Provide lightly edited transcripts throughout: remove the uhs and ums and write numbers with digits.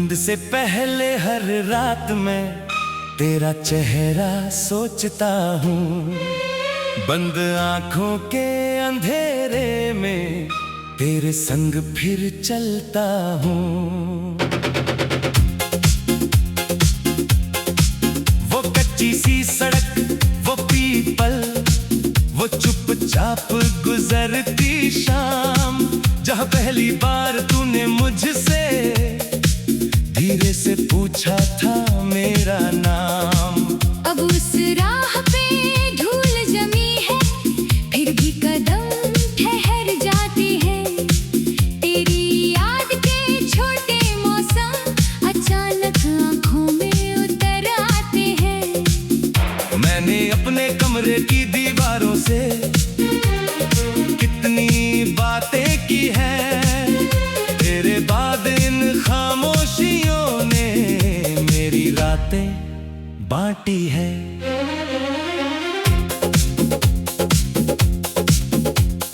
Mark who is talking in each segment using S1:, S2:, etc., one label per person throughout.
S1: नींद से पहले हर रात में तेरा चेहरा सोचता हूँ। बंद आंखों के अंधेरे में तेरे संग फिर चलता हूँ। वो कच्ची सी सड़क, वो पीपल, वो चुपचाप गुजरती शाम, जहाँ पहली बार तूने मुझसे धीरे से पूछा था मेरा नाम।
S2: अब उस राह पे धूल जमी है, फिर भी कदम ठहर जाते हैं। तेरी याद के छोटे मौसम अचानक आंखों में उतर आते हैं।
S1: मैंने अपने कमरे की दीवारों से कितनी बातें की हैं, तेरे बाद इन खामोशियों ने मेरी रातें बांटी है।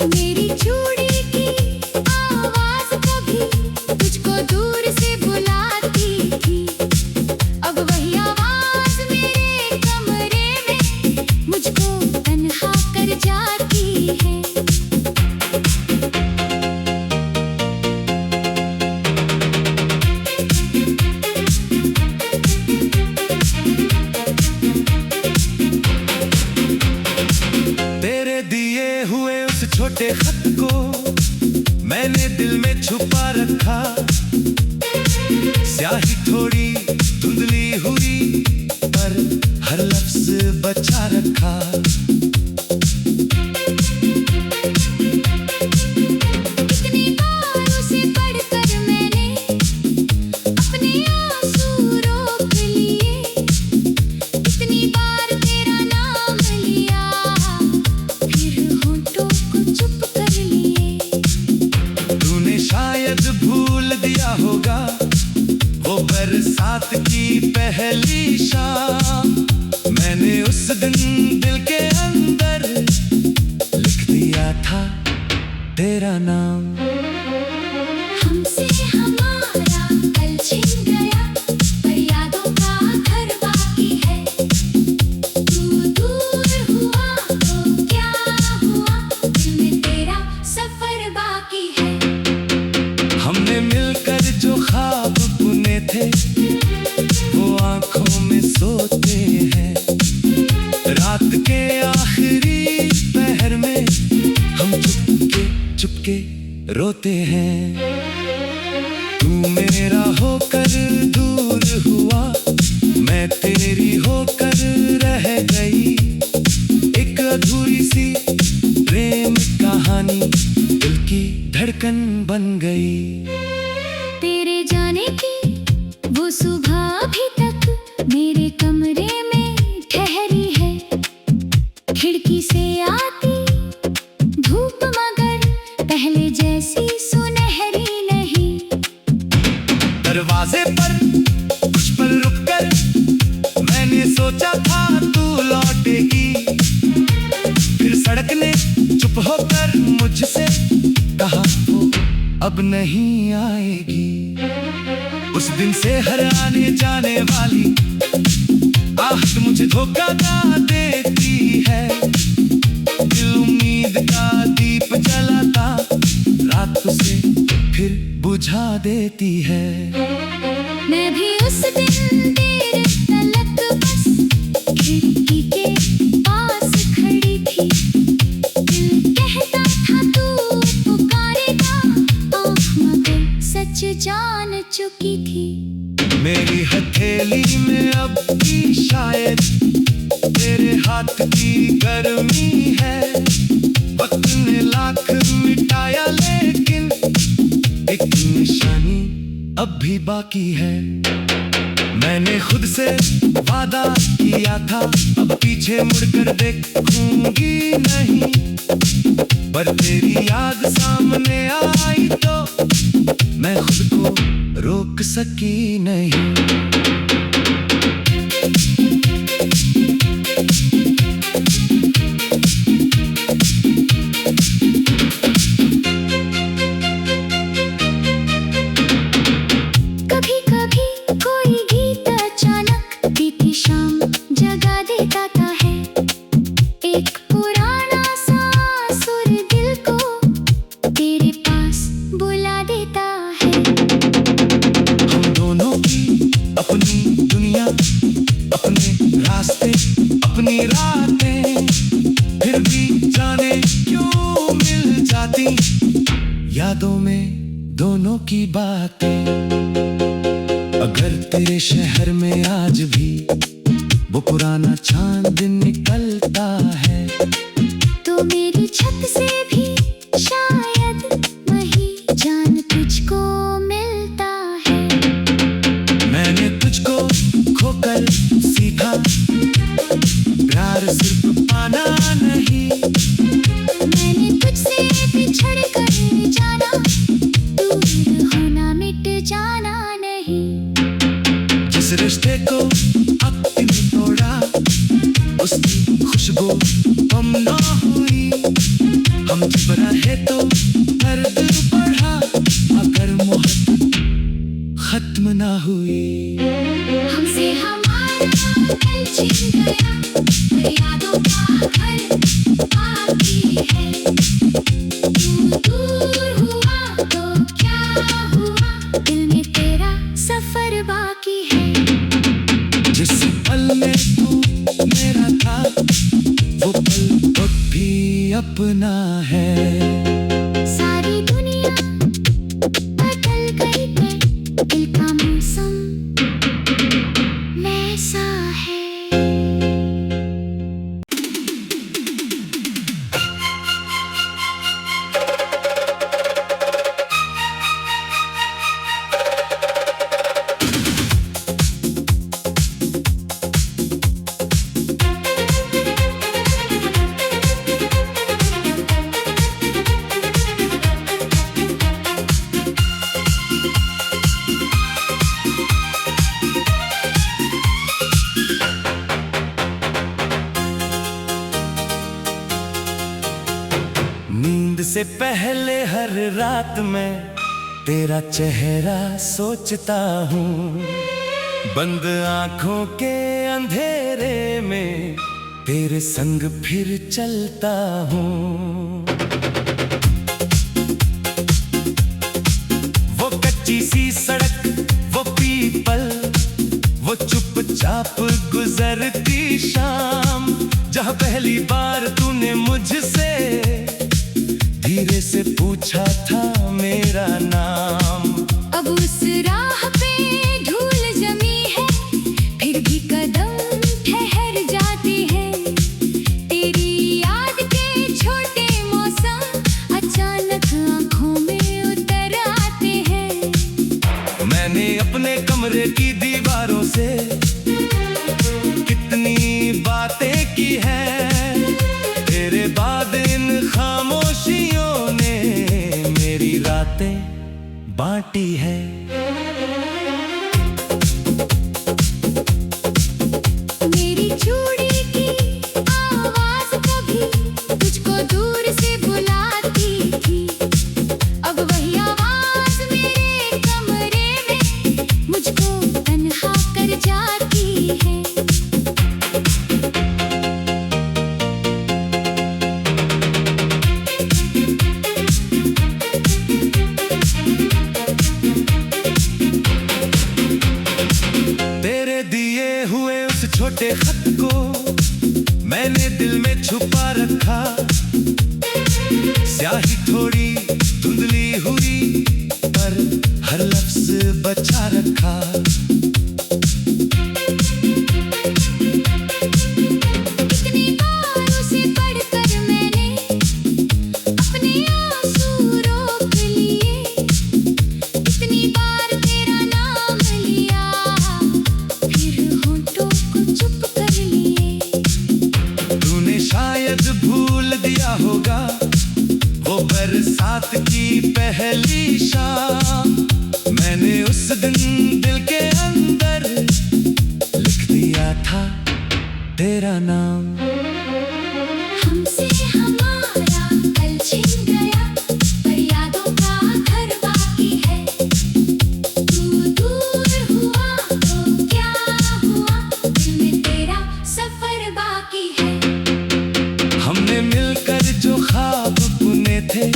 S2: मेरी चूड़ी की आवाज कभी तुझको दूर से बुलाती थी, अब वही आवाज मेरे कमरे में मुझको तन्हा कर जाती है।
S1: तेरे दिए हुए उस छोटे खत को मैंने दिल में छुपा रखा, स्याही थोड़ी धुंधली हुई पर हर लफ्ज बचा रखा।
S2: कितनी बार उसे पढ़कर मैंने अपने आंसू रोक लिए, कितनी बार तेरा नाम लिया फिर होंठों को चुप कर लिए।
S1: तूने शायद भूल दिया होगा वो बरसात की पहली शाम, मैंने उस दिन दिल के अंदर लिख दिया था तेरा नाम।
S2: हमसे हमारा कल छिन गया, पर यादों का घर बाकी है। तू दूर हुआ तो क्या हुआ, दिल में तेरा सफर बाकी है।
S1: हमने मिलकर जो ख्वाब बुने थे वो आंखों में सोते हैं, रात के आखिरी पहर में हम चुपके चुपके रोते हैं। तू मेरा होकर दूर हुआ, मैं तेरी होकर रह गई, एक अधूरी सी प्रेम कहानी दिल की धड़कन बन गई।
S2: तेरे जाने की वो सुबह अभी तक मेरे कमरे में ठहरी है, खिड़की से आती धूप मगर पहले जैसी सुनहरी नहीं।
S1: दरवाजे पर कुछ पल रुककर मैंने सोचा था तू लौटेगी, फिर सड़क ने चुप होकर मुझसे कहा वो अब नहीं आएगी। उस दिन से हर आने जाने वाली आहट मुझे धोखा ना देती है, दिल उम्मीद का दीप जलाता रात से फिर बुझा देती है।
S2: मैं भी उस दिन तेरे तलक बस खिड़की के पास खड़ी थी, दिल कहता था तू पुकारेगा, आँख मगर सच जान चुकी थी।
S1: मेरी हथेली में अब भी शायद तेरे हाथ की गर्मी है, वक्त ने लाख मिटाया लेकिन एक निशानी अब भी बाकी है। मैंने खुद से वादा किया था अब पीछे मुड़कर देखूंगी नहीं, पर तेरी याद सामने आई तो मैं खुद को रोक सकी नहीं।
S2: कभी कभी
S1: दोनों की बातें। अगर तेरे शहर में आज भी वो पुराना चांद निकलता है,
S2: तो मेरी छत से भी शायद वही जान तुझको मिलता है।
S1: मैंने तुझको खोकर सीखा, प्यार सिर्फ पाना नहीं।
S2: मैंने तुझसे बिछड़ कर जाना, दूर होना मिट जाना नहीं।
S1: जिस रिश्ते को अपने तोड़ा, उसकी खुशबू कम ना हुई। हम जब रहे तो दर्द बढ़ा, अगर मोहब्बत खत्म ना हुई।
S2: हमसे हमारा कल छिन गया, पर यादों का घर बाकी है। तू दूर हुआ तो क्या हुआ, दिल में तेरा सफर बाकी है।
S1: जिस पल में तू मेरा था, वो पल अब भी अपना है।
S2: सारी दुनिया बदल गई है, दिल का मौसम वैसा है।
S1: नींद से पहले हर रात में तेरा चेहरा सोचता हूँ। बंद आंखों के अंधेरे में तेरे संग फिर चलता हूँ। वो कच्ची सी सड़क, वो पीपल, वो चुपचाप गुजरती शाम, जहाँ पहली बार तूने मुझसे धीरे से पूछा था मेरा नाम।
S2: अब उस राह पे धूल जमी है, फिर भी कदम ठहर जाते हैं। तेरी याद के छोटे मौसम अचानक आंखों में उतर आते हैं।
S1: मैंने अपने कमरे की दीवारों से कितनी बातें की हैं, तेरे बाद इन खामोशियों ने मेरी रातें बांटी है।
S2: मेरी चूड़ी की आवाज कभी तुझको दूर से बुलाती थी, अब वही आवाज मेरे कमरे में मुझको तन्हा कर जाती है।
S1: तेरे दिए हुए उस छोटे खत को मैंने दिल में छुपा रखा। स्याही थोड़ी धुंधली हुई, पर हर लफ्ज बचा रखा।
S2: कितनी बार उसे पढ़कर मैंने अपने आंसू रोक लिए, कितनी बार तेरा नाम लिया, फिर होठों को चुप कर लिए।
S1: तूने शायद भूल दिया होगा वो बरसात की पहली शाम, मैंने उस दिन दिल के अंदर लिख दिया था तेरा नाम।
S2: हमसे हमारा कल छिन गया, पर यादों का घर बाकी है। तू दूर हुआ तो क्या हुआ, दिल में तेरा सफर बाकी है।
S1: हमने मिलकर जो ख्वाब बुने थे,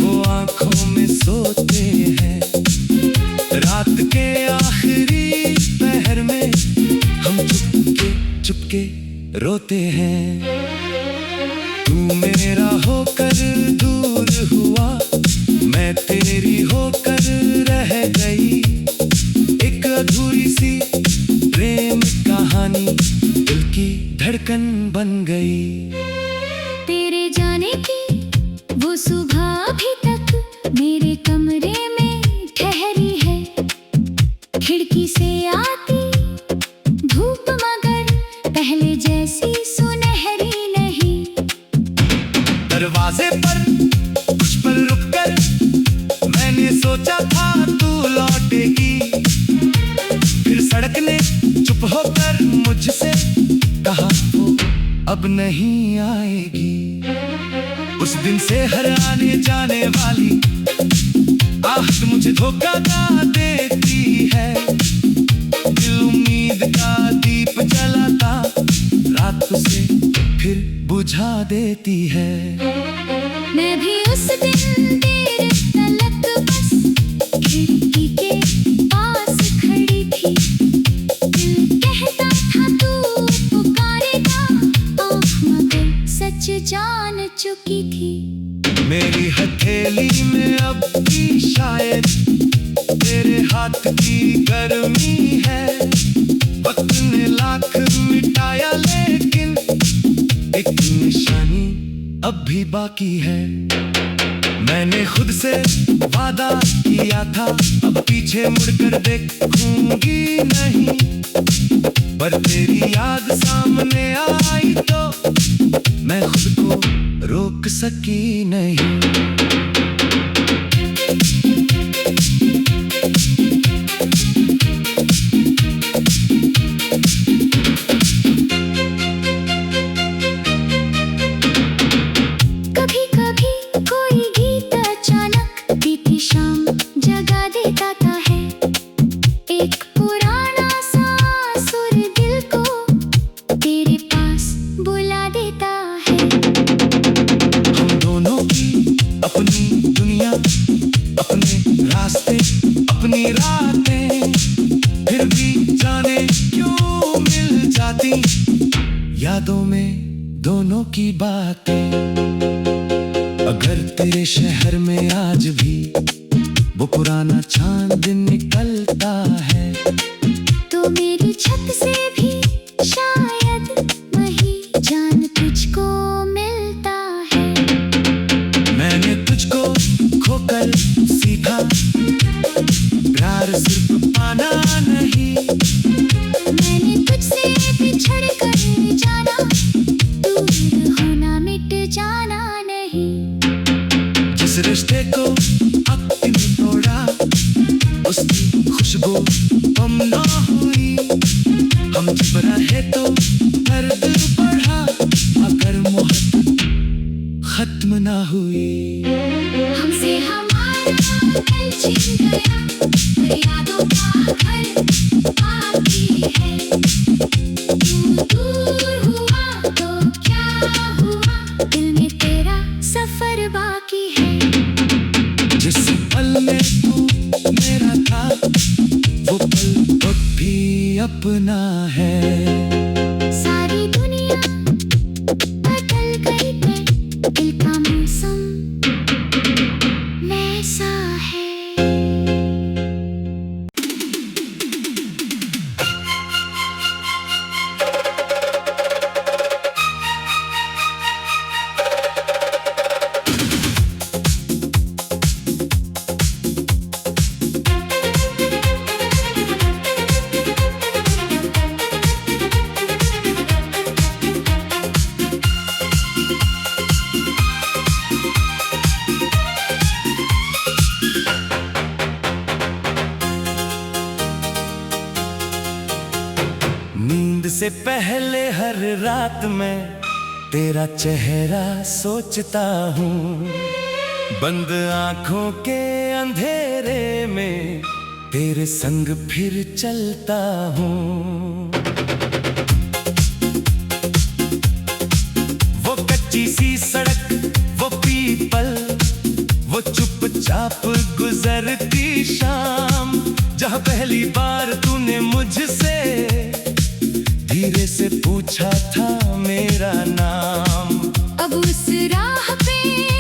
S1: वो आंखों में सोते हैं। रात के आखिरी पहर में हम चुपके रोते हैं। तू मेरा होकर दूर हुआ, मैं तेरी होकर रह गई एक अधूरी सी प्रेम कहानी, दिल की धड़कन बन गई।
S2: तेरे जाने की वो सुबह अभी तक मेरे कमरे में ठहरी है। खिड़की से आती धूप मगर पहले जैसी सुनहरी नहीं।
S1: दरवाजे पर कुछ पल रुककर मैंने सोचा था तू लौटेगी, फिर सड़क ने चुप होकर मुझसे कहा वो अब नहीं आएगी। उस दिन से हर आने जाने वाली आहट मुझे धोखा ना देती है। दिल उम्मीद का दीप जलाता रात से फिर बुझा देती है।
S2: मैं भी उस दिन तेरे तलक बस खिड़की के पास खड़ी थी। दिल कहता था तू पुकारेगा, आँख मगर सच जान चुकी थी।
S1: मेरी हथेली में अब भी शायद तेरे हाथ की गर्मी है। वक्त ने लाख मिटाया लेकिन एक निशानी अब भी बाकी है। मैंने खुद से वादा किया था अब पीछे मुड़कर देखूंगी नहीं, पर तेरी याद सामने आई तो मैं खुद को रोक सकी नहीं।
S2: कभी कभी कोई गीत अचानक बीती शाम जगा देता है। एक पुराना सा सुर दिल को तेरे पास बुला देता है।
S1: हम दोनों की अपनी दुनिया, अपने रास्ते, अपनी रातें, फिर भी जाने क्यों मिल जाती यादों में दोनों की बातें। अगर तेरे शहर में आज भी वो पुराना चांद निकलता है,
S2: तो मेरी छत से भी शायद वही जान तुझको मिलता है।
S1: मैंने तुझको खोकर सीखा प्यार सिर्फ पाना नहीं।
S2: मैंने तुझसे बिछड़ कर जाना, दूर होना मिट जाना नहीं।
S1: जिस रिश्ते को वक्त ने तोड़ा उसकी खुशबू कम ना हुई। हम जब रहे तो दर्द बढ़ा मगर मोहब्बत खत्म ना हुई।
S2: हमसे हमारा कल छिन गया, यादों का घर बाकी है। तू दूर हुआ तो क्या हुआ, दिल में तेरा सफर बाकी है।
S1: जिस पल में तू मेरा था वो पल अब भी अपना है।
S2: सारी दुनिया बदल गई पर दिल का मौसम वैसा है।
S1: नींद से पहले हर रात में तेरा चेहरा सोचता हूँ। बंद आंखों के अंधेरे में तेरे संग फिर चलता हूँ। वो कच्ची सी सड़क, वो पीपल, वो चुपचाप गुजरती शाम, जहाँ पहली बार तूने मुझसे धीरे से पूछा था मेरा नाम।
S2: अब उस राह पे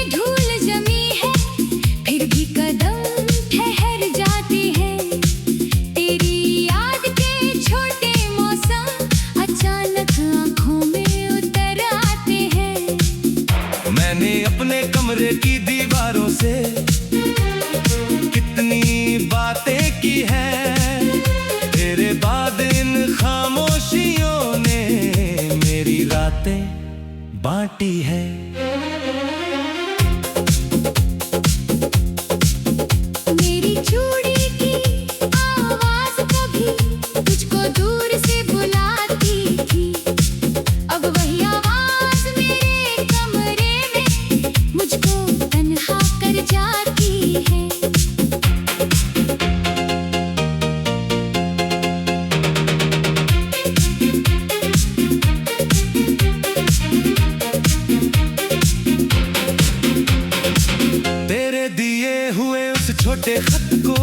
S2: धूल जमी है, फिर भी कदम
S1: माटी है।
S2: मेरी चूड़ी की आवाज कभी तुझको दूर से बुलाती थी, अब वही आवाज मेरे कमरे में मुझको तन्हा कर जाती है।
S1: तेरे दिए हुए उस छोटे खत को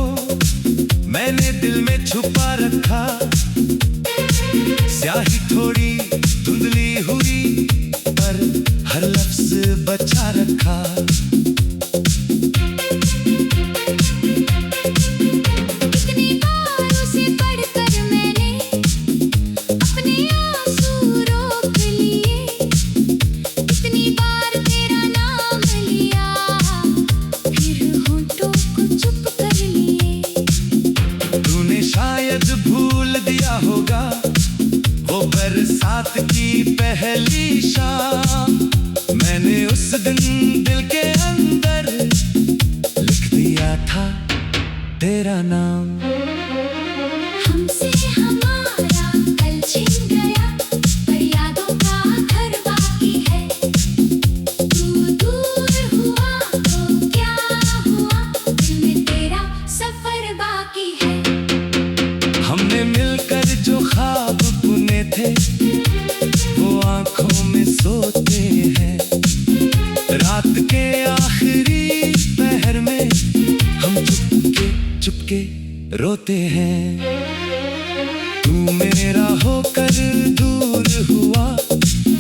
S1: मैंने दिल में छुपा रखा, स्याही थोड़ी धुंधली हुई पर हर लफ्ज बचा रखा।
S2: कितनी बार उसे पढ़कर मैंने अपने आंसू रोक लिए, कितनी बार तेरा नाम लिया फिर होठों को चुप कर लिए।
S1: तूने शायद भूल दिया होगा वो बरसात की पहली शाम, मैंने उस दिन दिल के अंदर लिख दिया था तेरा नाम।
S2: हमसे हमारा कल छिन गया पर यादों का घर बाकी है। तू दूर हुआ तो क्या हुआ, दिल में तेरा सफर बाकी है।
S1: हमने मिलकर जो ख्वाब बुने थे वो आंखों में सोते हैं, रात के आखिरी पहर में हम चुपके चुपके रोते हैं। तू मेरा होकर दूर हुआ,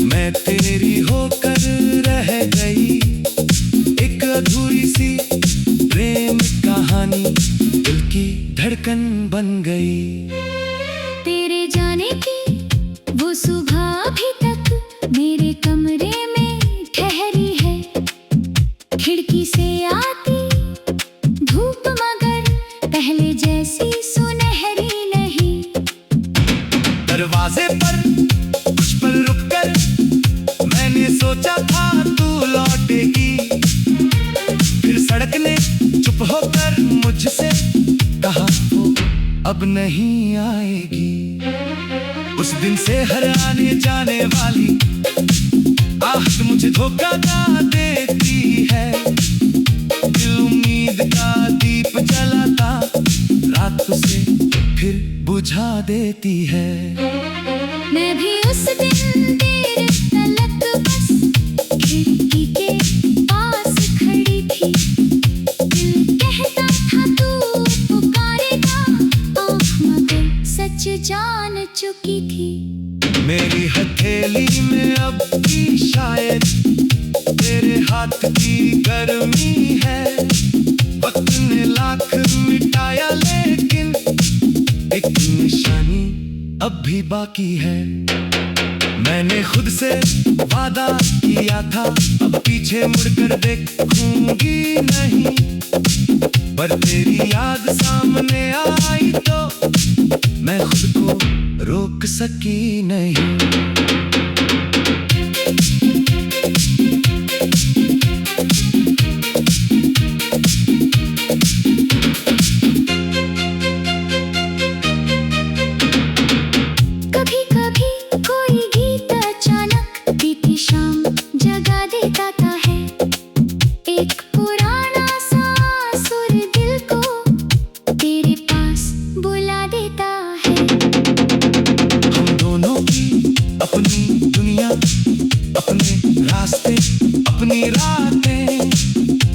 S1: मैं तेरी होकर रह गई, एक अधूरी सी प्रेम कहानी दिल की धड़कन बन गई।
S2: तेरे जाने की वो सुबह अभी तक मेरे कमरे में ठहरी है, खिड़की से आती धूप मगर पहले जैसी सुनहरी नहीं।
S1: दरवाजे पर कुछ पल रुककर मैंने सोचा था तू लौटेगी, फिर सड़क ने चुप होकर मुझसे कहा वो अब नहीं आएगी। उस दिन से हर आने जाने वाली आहट मुझे धोखा का देती है, दिल उम्मीद का दीप जलाता रात से फिर बुझा देती है।
S2: मैं भी उस दिन तेरे तलक बस खिड़की के पास खड़ी थी, दिल कहता था तू पुकारेगा, आँख मगर सच जान चुकी थी।
S1: मेरी हथेली में अब भी शायद तेरे हाथ की गर्मी है, वक्त ने लाख मिटाया लेकिन एक निशानी अब भी बाकी है। मैंने खुद से वादा किया था अब पीछे मुड़कर देखूंगी नहीं, पर तेरी याद सामने आई तो मैं खुद को रोक सकी नहीं।
S2: कभी कभी कोई गीत अचानक बीती शाम जगा देता है, एक पुराना सा सुर दिल को तेरे पास बुला देता है।
S1: हम दोनों की अपनी दुनिया, अपने रास्ते, अपनी रातें,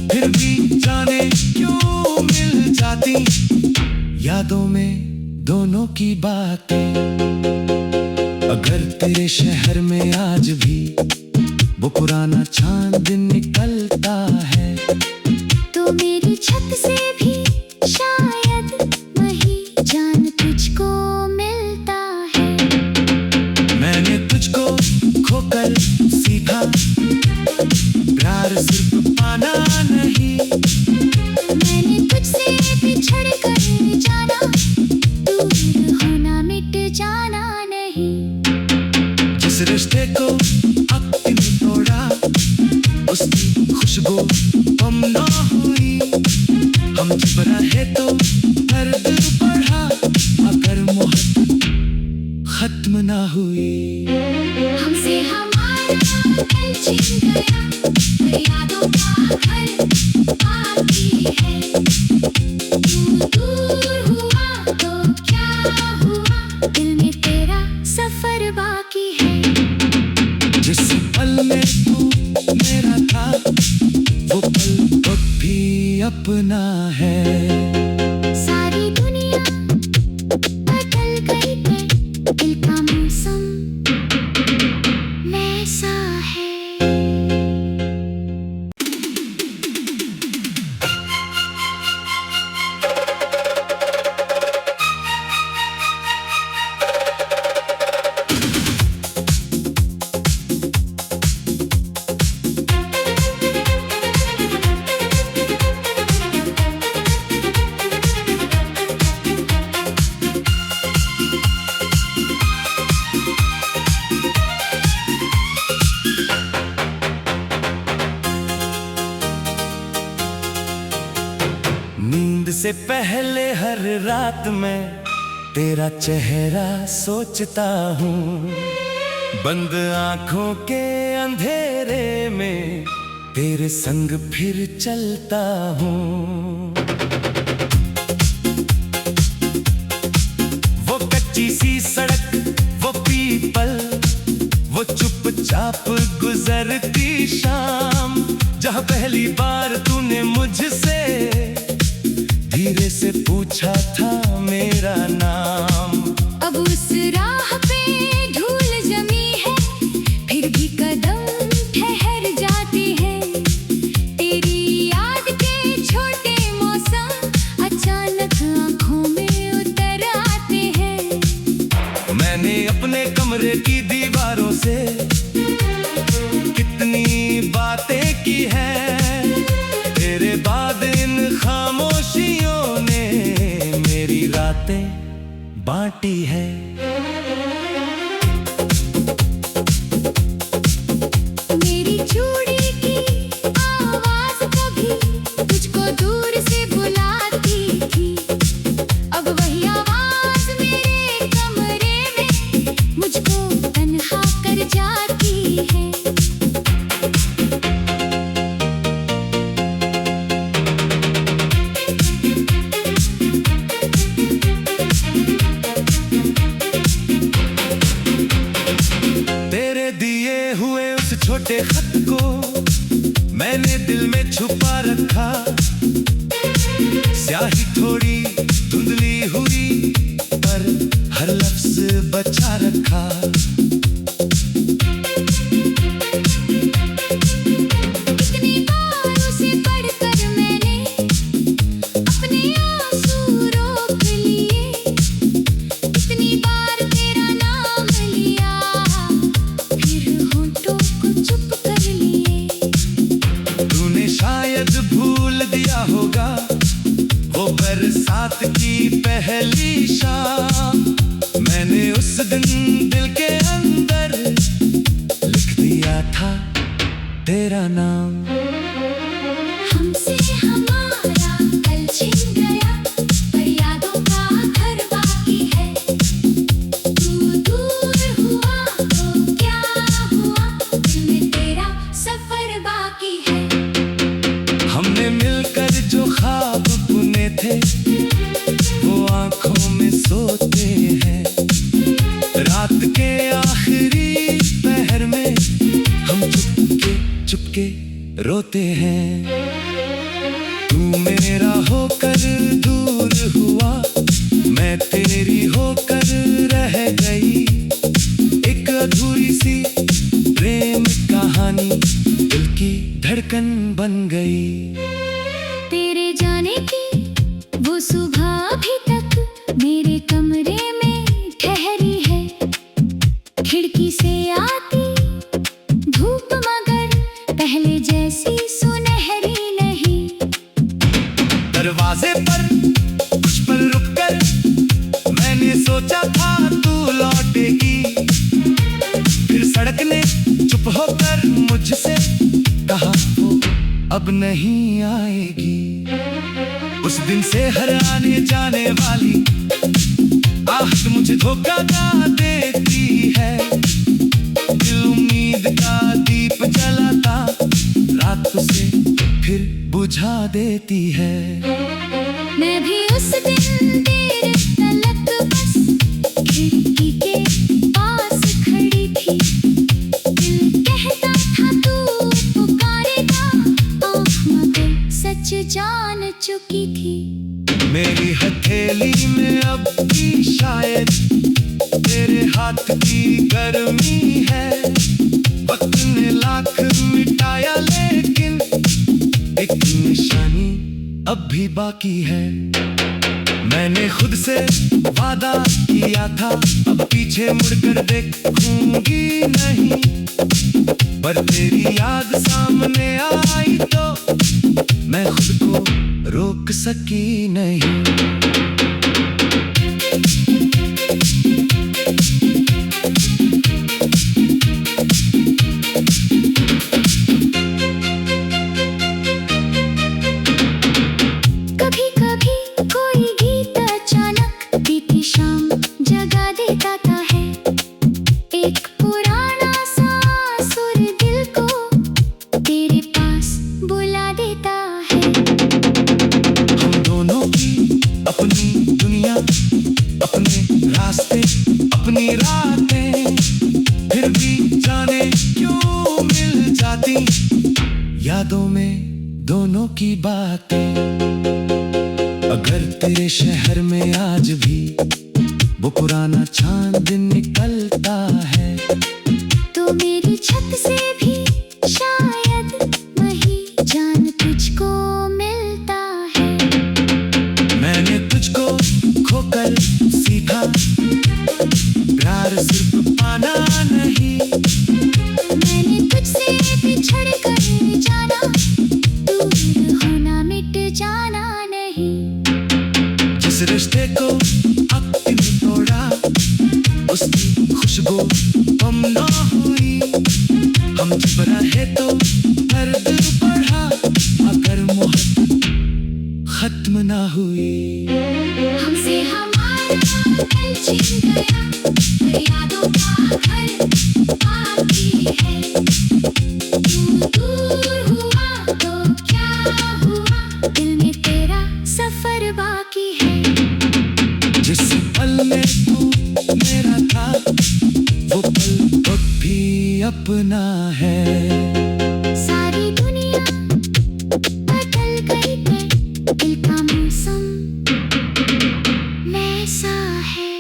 S1: फिर भी जाने क्यों मिल जाती यादों में दोनों की बातें। अगर तेरे शहर में आज भी वो पुराना चांद निकलता है,
S2: तो मेरी छत से भी शायद वही जान तुझको मिलता है।
S1: मैंने तुझको खोकर सीखा प्यार सिर्फ पाना नहीं,
S2: मैंने तुझसे बिछड़ कर जाना, दूर होना मिट जाना नहीं।
S1: जिस रिश्ते को अब तूने तोड़ा हम जब रहे तो दर्द बढ़ा, अगर मोहब्बत खत्म ना हुई।
S2: हमसे हमारा कल छिन गया, पर यादों का घर बाकी है। तू दूर हुआ तो क्या हुआ, दिल में तेरा सफर बाकी है।
S1: जिस पल में तू मेरा था, वो पल अब भी अपना है।
S2: सारी दुनिया बदल गई पर दिल का मौसम वैसा है।
S1: नींद से पहले हर रात में तेरा चेहरा सोचता हूँ। बंद आंखों के अंधेरे में तेरे संग फिर चलता हूँ। वो कच्ची सी सड़क, वो पीपल, वो चुपचाप गुजरती शाम, जहाँ पहली बार तूने मुझसे धीरे से पूछा था मेरा नाम।
S2: अब उस राह पे धूल जमी है, फिर भी कदम ठहर जाते हैं। तेरी याद के छोटे मौसम अचानक आंखों में उतर आते हैं।
S1: मैंने अपने कमरे की दीवारों से कितनी बातें की है, तेरे बाद इन खामोशियों ने मेरी रातें बांटी है।
S2: मेरी चूड़ी की आवाज कभी तुझको दूर से बुलाती थी, अब वही आवाज मेरे कमरे में मुझको तन्हा कर जाती है।
S1: तेरे दिए हुए उस छोटे खत को मैंने दिल में छुपा रखा। स्याही थोड़ी धुंधली हुई पर हर लफ्ज बचा रखा।
S2: कितनी बार उसे पढ़कर मैंने अपने आंसू रोक लिए, कितनी बार तेरा नाम लिया, फिर होंठों को चुप कर लिए।
S1: तूने शायद भूल दिया होगा वो बरसात की पहली शाम, मैंने उस दिन दिल के अंदर लिख दिया था तेरा नाम।
S2: हमसे हमारा कल छिन गया, पर यादों का घर बाकी है। तू दूर हुआ तो क्या हुआ, दिल में तेरा सफर बाकी है।
S1: हमने मिलकर जो ख्वाब बुने थे वो आंखों में सोते हैं। रात के आखिरी पहर में हम चुपके चुपके रोते हैं। तू मेरा होकर दूर हुआ, मैं तेरी होकर रह गई। एक अधूरी सी प्रेम कहानी दिल की धड़कन बन गई।
S2: तेरे जाने की वो सुबह अभी तक मेरे कमरे में ठहरी है। खिड़की से आती धूप मगर पहले जैसी सुनहरी नहीं।
S1: दरवाजे पर कुछ पल रुककर मैंने सोचा था तू लौटेगी, फिर सड़क ने चुप होकर मुझसे कहा वो अब नहीं आएगी। उस दिन से हर आने जाने वाली आहट मुझे धोखा का देती है। दिल उम्मीद का दीप जलाता रात से फिर बुझा देती है।
S2: मैं भी उस दिन तेरे तलक बस खिड़की के पास खड़ी थी। दिल कहता था तू पुकारेगा, आँख मगर सच जान चुकी थी।
S1: मेरी हथेली में अब भी शायद तेरे हाथ की गर्मी है। वक्त ने लाख मिटाया लेकिन एक निशानी अब भी बाकी है। मैंने खुद से वादा किया था अब पीछे मुड़कर देखूंगी नहीं, पर तेरी याद सामने आई तो मैं खुद को रोक सकी नहीं।
S2: कभी कभी कोई गीत अचानक बीती शाम जगा देता है। एक पुराना सा सुर दिल को तेरे पास बुला देता है।
S1: हम दोनों की अपनी दुनिया, अपने रास्ते, अपनी रातें, फिर भी जाने क्यों मिल जाती यादों में दोनों की बातें। अगर तेरे शहर में आज भी वो पुराना चांद निकलता है
S2: तो मेरी छत से भी शायद वही जान तुझको मिलता है।
S1: मैंने तुझको खोकर सीखा प्यार सिर्फ पाना नहीं।
S2: मैंने तुझसे बिछड़ कर जाना, दूर होना मिट जाना नहीं।
S1: जिस रिश्ते को अपने तोड़ा उसकी खुशबू कम ना हुई। हम चुप रहे तो दर्द बढ़ा अगर मोहब्बत खत्म ना हुई।
S2: हमसे हमारा कल छिन गया, यादों का घर बाकी है। तू दूर हुआ तो क्या हुआ, दिल में तेरा सफर बाकी है।
S1: जिस पल में तू मेरा था वो पल अब भी अपना है।
S2: सारी दुनिया बदल गई है, दिल का मौसम वैसा है।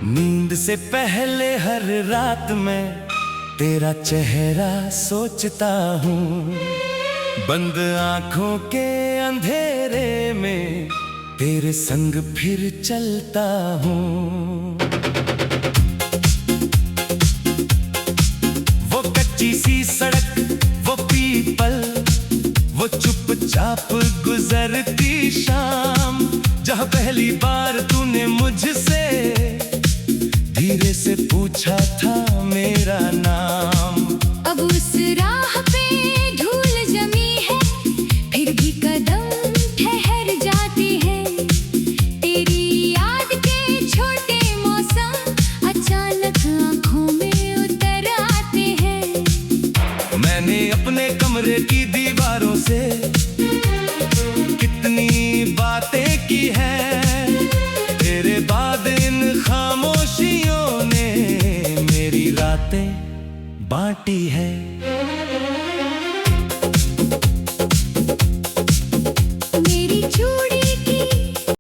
S1: नींद से पहले हर रात में तेरा चेहरा सोचता हूँ। बंद आंखों के अंधेरे में तेरे संग फिर चलता हूँ। वो कच्ची सी सड़क, वो पीपल, वो चुपचाप गुजरती शाम, जहाँ पहली बार तूने मुझसे धीरे से पूछा था मेरा नाम।
S2: अब उस राह पे धूल जमी है, फिर भी कदम ठहर जाती है। तेरी याद के छोटे मौसम अचानक आंखों में उतर आते हैं।
S1: मैंने अपने कमरे की दीवारों से कितनी बातें की है, तेरे बाद इन खामोशियों ने मेरी रातें बांटी है।